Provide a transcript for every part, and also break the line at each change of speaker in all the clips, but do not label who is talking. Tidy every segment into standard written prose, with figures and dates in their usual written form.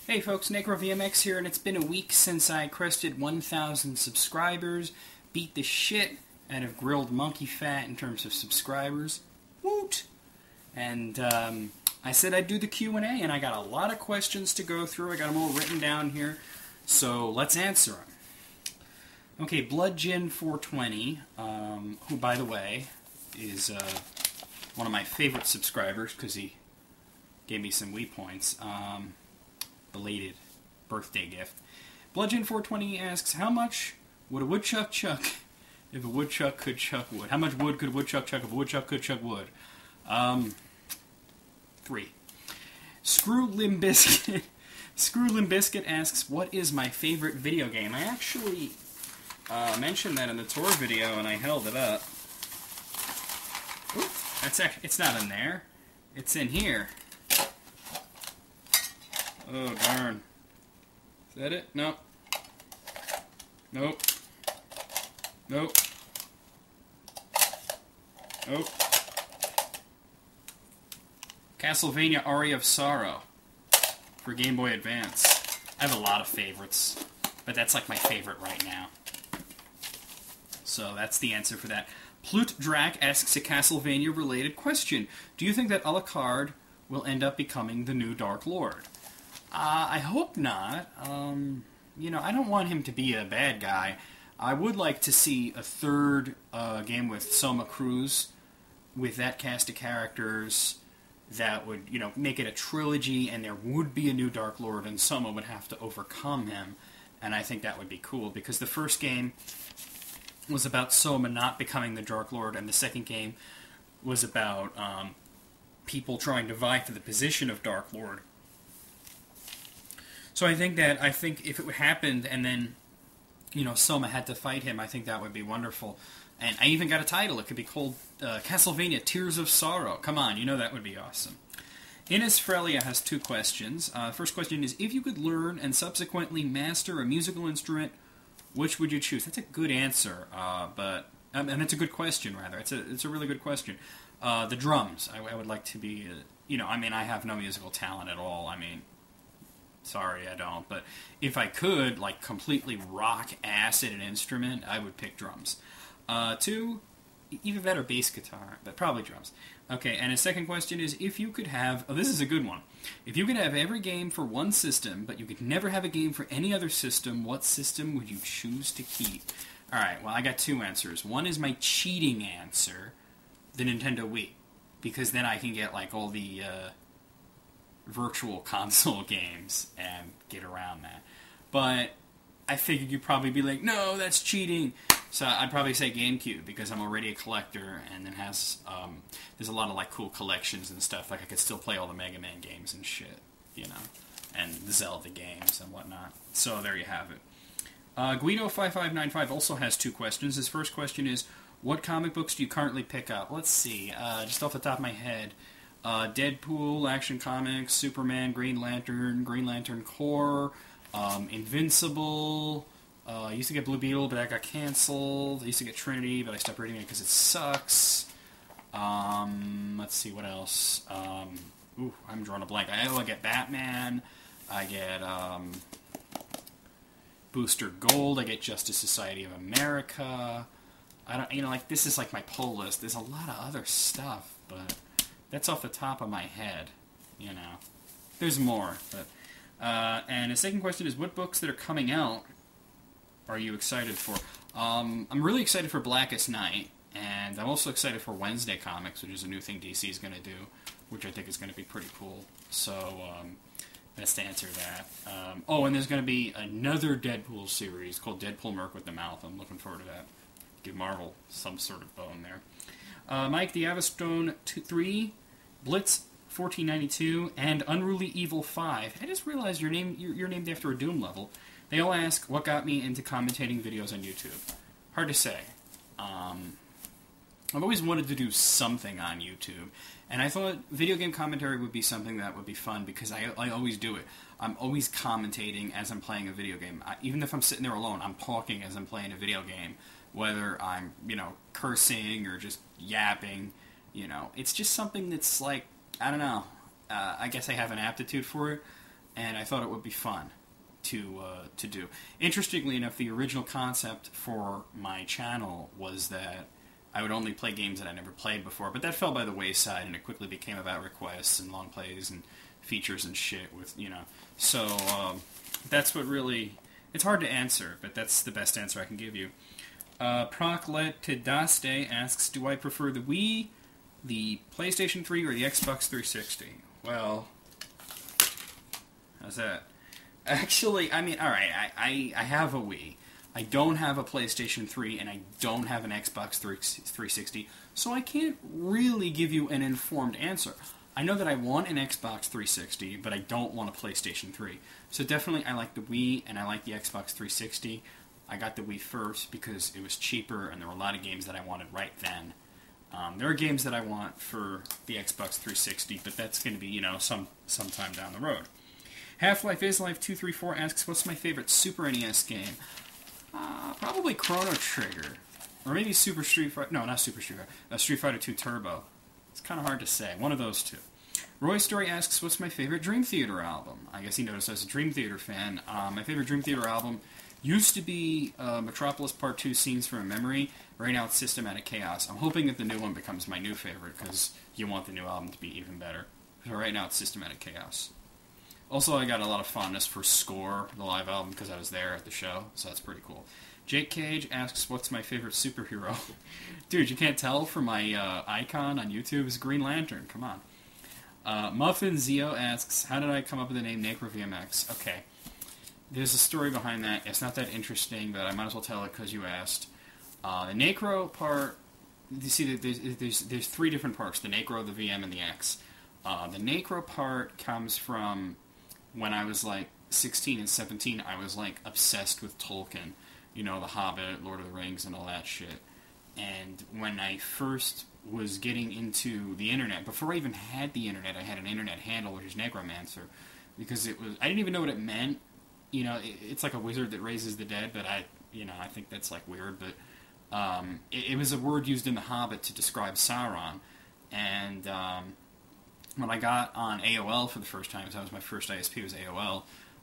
Hey folks, NecroVMX here, and it's been a week since I crested 1,000 subscribers, beat the shit out of grilled monkey fat in terms of subscribers. Woot! And I said I'd do the Q&A, and I got a lot of questions to go through. I got them all written down here, so let's answer them. Okay, BloodGin420, who, by the way, is one of my favorite subscribers, because he gave me some Wii points. Belated birthday gift. BloodGin420 asks, how much would a woodchuck chuck if a woodchuck could chuck wood? How much wood could a woodchuck chuck if a woodchuck could chuck wood? 3. Screw Limb Biscuit asks, what is my favorite video game? I actually mentioned that in the tour video, and I held it up. Oop, it's not in there. It's in here. Oh, darn. Is that it? No. Nope. Nope. Nope. Castlevania Aria of Sorrow for Game Boy Advance. I have a lot of favorites, but that's like my favorite right now. So that's the answer for that. Plut Drac asks a Castlevania-related question. Do you think that Alucard will end up becoming the new Dark Lord? I hope not. I don't want him to be a bad guy. I would like to see a third game with Soma Cruz, with that cast of characters that would, make it a trilogy, and there would be a new Dark Lord, and Soma would have to overcome him, and I think that would be cool, because the first game was about Soma not becoming the Dark Lord, and the second game was about people trying to vie for the position of Dark Lord. So I think if it happened and then, Soma had to fight him, I think that would be wonderful. And I even got a title. It could be called Castlevania Tears of Sorrow. Come on, that would be awesome. Ines Frelia has 2 questions. First question is, if you could learn and subsequently master a musical instrument, which would you choose? That's a good answer, and it's a good question, rather. It's a really good question. The drums. I would like to be, I have no musical talent at all. Sorry, I don't. But if I could, completely rock acid an instrument, I would pick drums. 2, either that or bass guitar, but probably drums. Okay, and his second question is, if you could have... Oh, this is a good one. If you could have every game for one system, but you could never have a game for any other system, what system would you choose to keep? Alright, well, I got 2 answers. One is my cheating answer, the Nintendo Wii, because then I can get, all the... virtual console games and get around that. But I figured you'd probably be like, no, that's cheating. So I'd probably say GameCube, because I'm already a collector, and it has, there's a lot of, cool collections and stuff. I could still play all the Mega Man games and shit, and the Zelda games and whatnot. So there you have it. Guido5595 also has 2 questions. His first question is, what comic books do you currently pick up? Let's see, just off the top of my head, Deadpool, Action Comics, Superman, Green Lantern Corps, Invincible. I used to get Blue Beetle, but that got canceled. I used to get Trinity, but I stopped reading it because it sucks. Let's see, what else? I'm drawing a blank. I get Batman. I get Booster Gold. I get Justice Society of America. I don't, this is my pull list. There's a lot of other stuff, but... That's off the top of my head, There's more, but... and the second question is, what books that are coming out are you excited for? I'm really excited for Blackest Night, and I'm also excited for Wednesday Comics, which is a new thing DC is going to do, which I think is going to be pretty cool. So, that's to answer that. And there's going to be another Deadpool series called Deadpool Merc with the Mouth. I'm looking forward to that. Give Marvel some sort of bone there. Mike the Avastone 3, Blitz 1492, and Unruly Evil 5. I just realized you're named after a Doom level. They all ask, what got me into commentating videos on YouTube? Hard to say. I've always wanted to do something on YouTube, and I thought video game commentary would be something that would be fun, because I always do it. I'm always commentating as I'm playing a video game. Even if I'm sitting there alone, I'm talking as I'm playing a video game, whether I'm, cursing or just yapping. It's just something that's I don't know. I guess I have an aptitude for it. and I thought it would be fun to do. Interestingly enough, the original concept for my channel was that I would only play games that I never played before, but that fell by the wayside, and it quickly became about requests and long plays and features and shit with, So, that's what really... It's hard to answer, but that's the best answer I can give you. Procletidaste asks, do I prefer the Wii, the PlayStation 3, or the Xbox 360? Well, how's that? Actually, I mean, alright, I have a Wii. I don't have a PlayStation 3, and I don't have an Xbox 360, so I can't really give you an informed answer. I know that I want an Xbox 360, but I don't want a PlayStation 3. So definitely I like the Wii, and I like the Xbox 360. I got the Wii first because it was cheaper, and there were a lot of games that I wanted right then. There are games that I want for the Xbox 360, but that's going to be, sometime down the road. Half-Life Is Life 234 asks, what's my favorite Super NES game? Probably Chrono Trigger. Or maybe Super Street Fighter... No, not Super Street Fighter. Street Fighter 2 Turbo. It's kind of hard to say. One of those two. Roy Story asks, what's my favorite Dream Theater album? I guess he noticed I was a Dream Theater fan. My favorite Dream Theater album used to be Metropolis Part 2 Scenes from a Memory. Right now it's Systematic Chaos. I'm hoping that the new one becomes my new favorite, because you want the new album to be even better. So right now it's Systematic Chaos. Also, I got a lot of fondness for Score, the live album, because I was there at the show, so that's pretty cool. Jake Cage asks, what's my favorite superhero? Dude, you can't tell from my icon on YouTube? It's Green Lantern, come on. Muffin Zio asks, how did I come up with the name NecroVMX? Okay, there's a story behind that. It's not that interesting, but I might as well tell it because you asked. The Necro part, you see, there's three different parts, the Necro, the VM, and the X. The Necro part comes from when I was like 16 and 17, I was like obsessed with Tolkien. The Hobbit, Lord of the Rings, and all that shit. And when I first was getting into the internet, before I even had the internet, I had an internet handle, which is Necromancer, because I didn't even know what it meant. It's like a wizard that raises the dead, but I think that's like weird, but it was a word used in The Hobbit to describe Sauron. And when I got on AOL for the first time, because that was my first ISP, was AOL,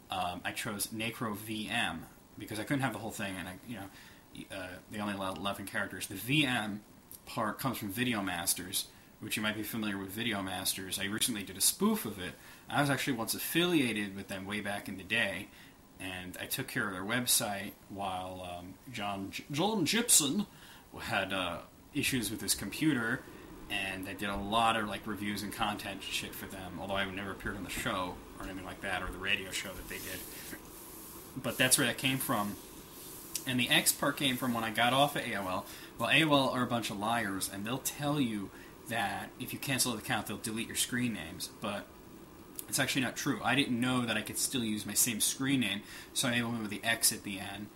I chose NecroVM, because I couldn't have the whole thing, and they only allowed 11 characters. The VM part comes from Video Masters, which you might be familiar with Video Masters. I recently did a spoof of it. I was actually once affiliated with them way back in the day, and I took care of their website while John Gibson had issues with his computer, and I did a lot of reviews and content shit for them, although I never appeared on the show or anything like that, or the radio show that they did. But that's where that came from. And the X part came from when I got off of AOL. Well, AOL are a bunch of liars, and they'll tell you that if you cancel the account, they'll delete your screen names. But it's actually not true. I didn't know that I could still use my same screen name, so I went with the X at the end,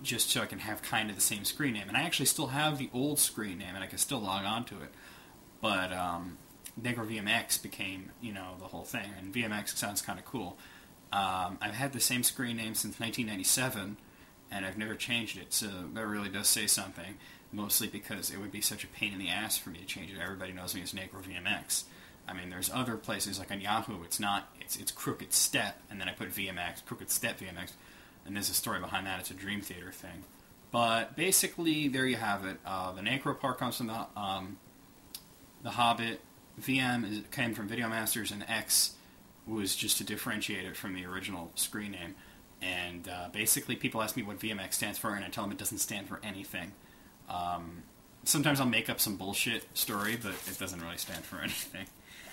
just so I can have kind of the same screen name. And I actually still have the old screen name, and I can still log on to it. But NecroVMX became, the whole thing, and VMX sounds kind of cool. I've had the same screen name since 1997, and I've never changed it, so that really does say something, mostly because it would be such a pain in the ass for me to change it. Everybody knows me as NecroVMX. I mean, there's other places, like on Yahoo, it's Crooked Step, and then I put VMX, Crooked Step VMX, and there's a story behind that. It's a Dream Theater thing. But basically, there you have it. The Necro part comes from the Hobbit. VM came from Video Masters, and X was just to differentiate it from the original screen name. And basically, people ask me what VMX stands for, and I tell them it doesn't stand for anything. Sometimes I'll make up some bullshit story, but it doesn't really stand for anything.